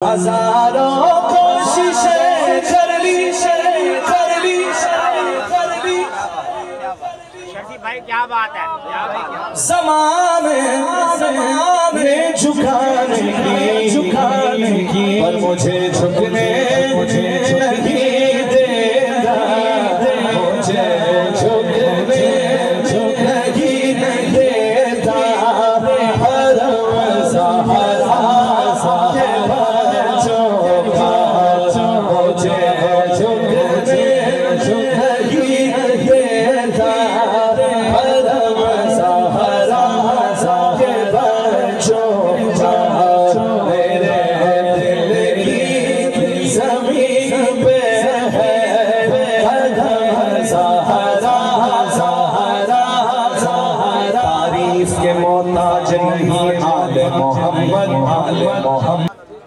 हजारों कोशिशें कर ली भाई क्या बात है ज़माने झुकाने की पर मुझे झुकने नहीं देगा, मुझे झुकने नहीं देता।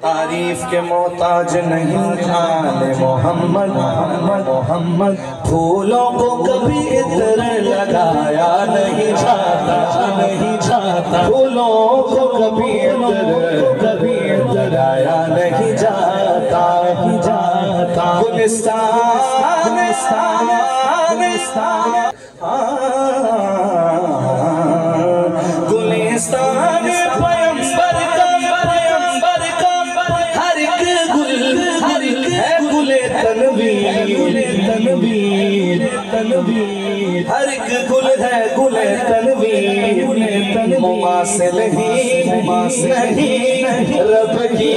तारीफ के मोहताज नहीं आले मोहम्मद। फूलों को कभी इत्र लगाया नहीं जाता, फूलों को कभी इत्र लगाया नहीं जाता। गुलिस्तान तनवीर हर एक गुल है गुले तनवीर। मुमासिल ही रब की